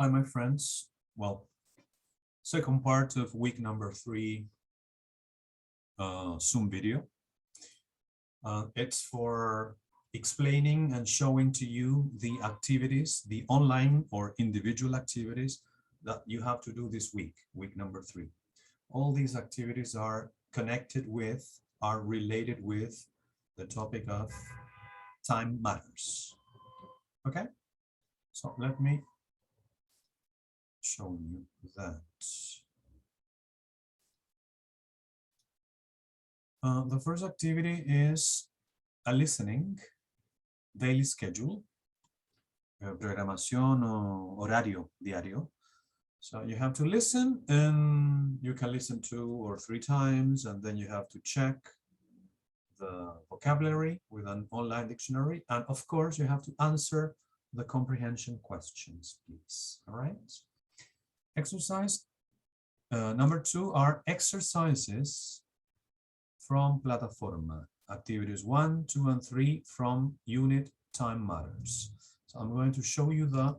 Hi, my friends. Well, second part of week number 3 Zoom video. It's for explaining and showing to you the activities, the online or individual activities that you have to do this week, week number 3. All these activities are connected with, are related with the topic of time matters. Okay, so let me show you that. The first activity is a listening daily schedule, programación o horario diario. So you have to listen, and you can listen 2 or 3 times, and then you have to check the vocabulary with an online dictionary. And of course, you have to answer the comprehension questions, please. All right. Exercise number 2 are exercises from Plataforma. Activities 1, 2, and 3 from unit Time Matters. So I'm going to show you the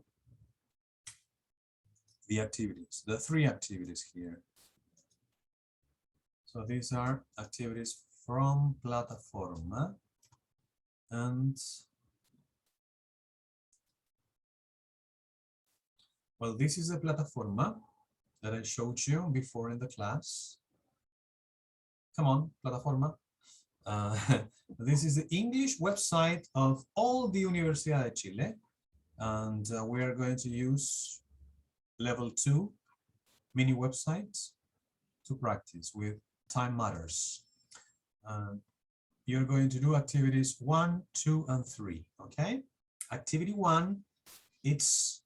activities, the 3 activities here. So these are activities from Plataforma, and well, this is the Plataforma that I showed you before in the class. Come on, Plataforma. This is the English website of all the Universidad de Chile, and we are going to use level 2 mini websites to practice with Time Matters. You're going to do activities 1, 2, and 3, okay? Activity 1, it's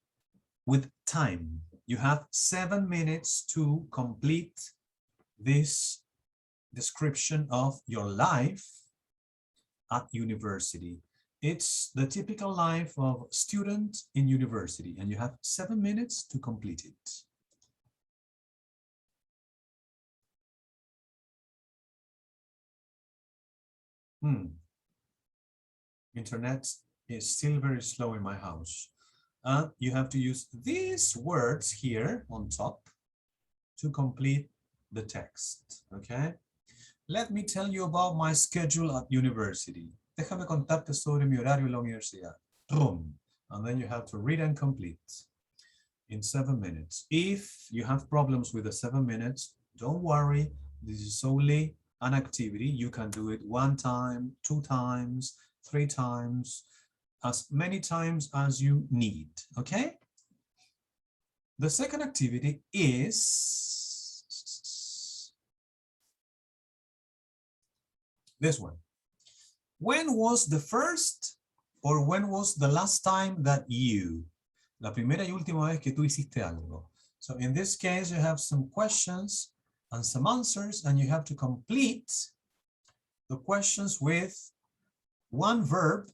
with time. You have 7 minutes to complete this description of your life at university. It's the typical life of a student in university, and you have 7 minutes to complete it. Internet is still very slow in my house. You have to use these words here on top to complete the text, okay? Let me tell you about my schedule at university. Déjame contarte sobre mi horario en la universidad. And then you have to read and complete in 7 minutes. If you have problems with the 7 minutes, don't worry. This is only an activity. You can do it 1 time, 2 times, 3 times, as many times as you need, okay? The second activity is this one. When was the first or when was the last time that you? La primera y última vez que tú hiciste algo. So in this case, you have some questions and some answers, and you have to complete the questions with one verb,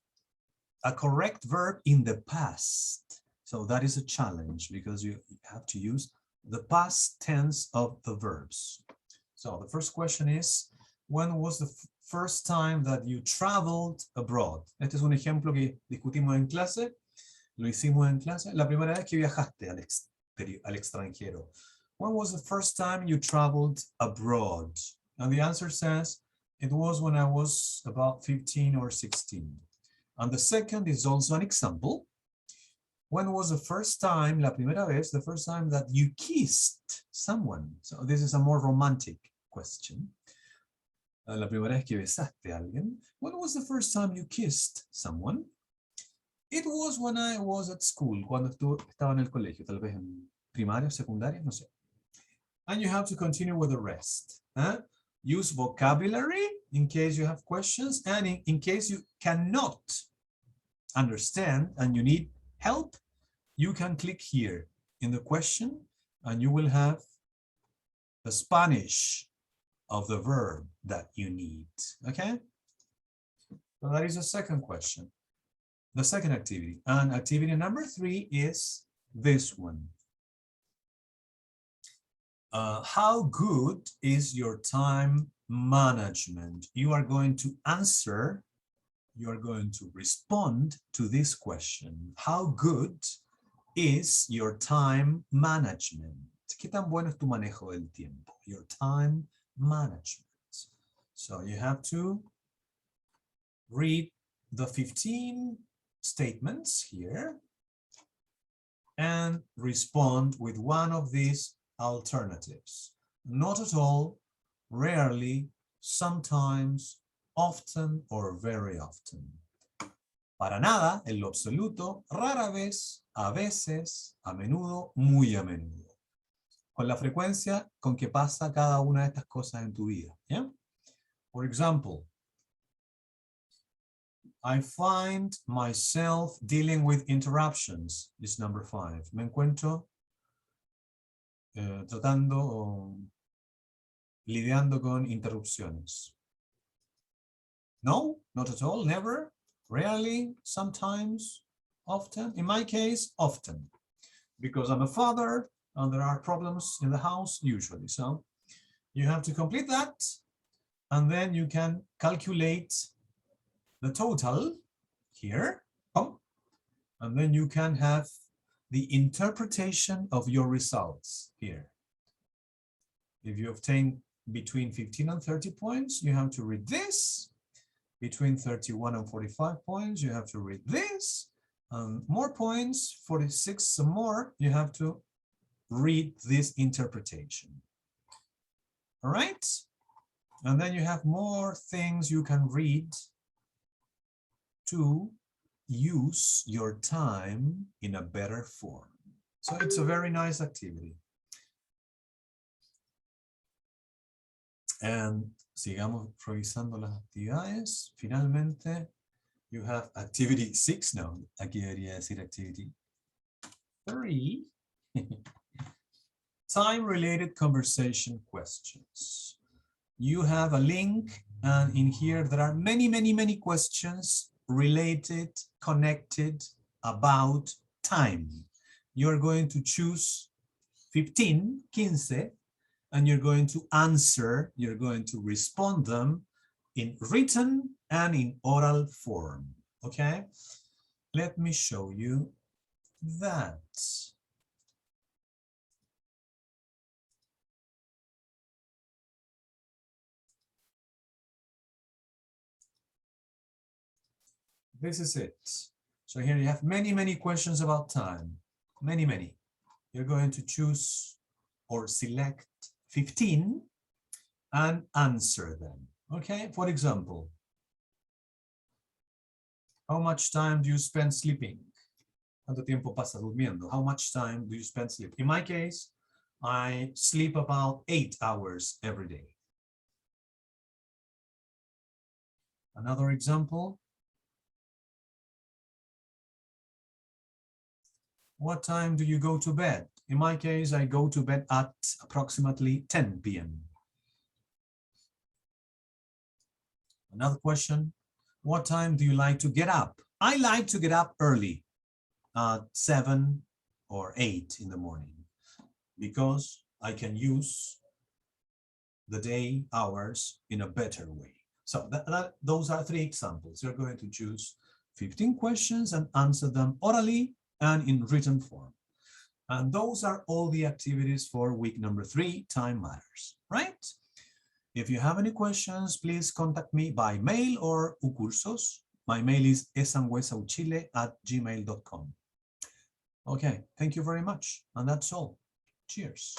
a correct verb in the past. So that is a challenge because you have to use the past tense of the verbs. So the first question is, when was the first time that you traveled abroad? Este es un ejemplo que discutimos en clase, lo hicimos en clase. La primera vez que viajaste al extranjero. When was the first time you traveled abroad? And the answer says, it was when I was about 15 or 16. And the second is also an example. When was the first time, la primera vez, the first time that you kissed someone? So this is a more romantic question. La primera vez que besaste a alguien. When was the first time you kissed someone? It was when I was at school, cuando estaba en el colegio, tal vez en primaria, secundaria, no sé. And you have to continue with the rest. Use vocabulary in case you have questions, and in case you cannot understand and you need help, you can click here in the question and you will have the Spanish of the verb that you need, okay? So that is the second question, the second activity. And activity number 3 is this one. How good is your time management? You are going to answer, you are going to respond to this question. How good is your time management? ¿Qué tan bueno es tu manejo del tiempo? Your time management. So you have to read the 15 statements here and respond with one of these alternatives. Not at all, rarely, sometimes, often, or very often. Para nada, en lo absoluto, rara vez, a veces, a menudo, muy a menudo. Con la frecuencia con que pasa cada una de estas cosas en tu vida. ¿Yeah? For example, I find myself dealing with interruptions, is number 5. Me encuentro tratando o lidiando con interrupciones. No, not at all, never, rarely, sometimes, often. In my case, often, because I'm a father and there are problems in the house usually. So you have to complete that and then you can calculate the total here, and then you can have the interpretation of your results here. If you obtain between 15 and 30 points, you have to read this. Between 31 and 45 points, you have to read this. More points, 46 some more, you have to read this interpretation. All right? And then you have more things you can read to use your time in a better form. So it's a very nice activity. And sigamos revisando las actividades. Finalmente, you have activity 6. No, aquí debería decir activity 3. Time-related conversation questions. You have a link, and in here there are many, many, many questions related, connected about time. You're going to choose 15, and you're going to answer, you're going to respond them in written and in oral form, okay? Let me show you that. This is it. So here you have many, many questions about time. Many, many. You're going to choose or select 15 and answer them. Okay, for example, how much time do you spend sleeping? ¿Cuánto tiempo pasa durmiendo? How much time do you spend sleeping? In my case, I sleep about 8 hours every day. Another example. What time do you go to bed? In my case, I go to bed at approximately 10 p.m. Another question, what time do you like to get up? I like to get up early, at 7 or 8 in the morning, because I can use the day hours in a better way. So those are 3 examples. You're going to choose 15 questions and answer them orally and in written form. And those are all the activities for week number 3, Time Matters, right? If you have any questions, please contact me by mail or ucursos. My mail is esangüesauchile@gmail.com. Okay, thank you very much. And that's all. Cheers.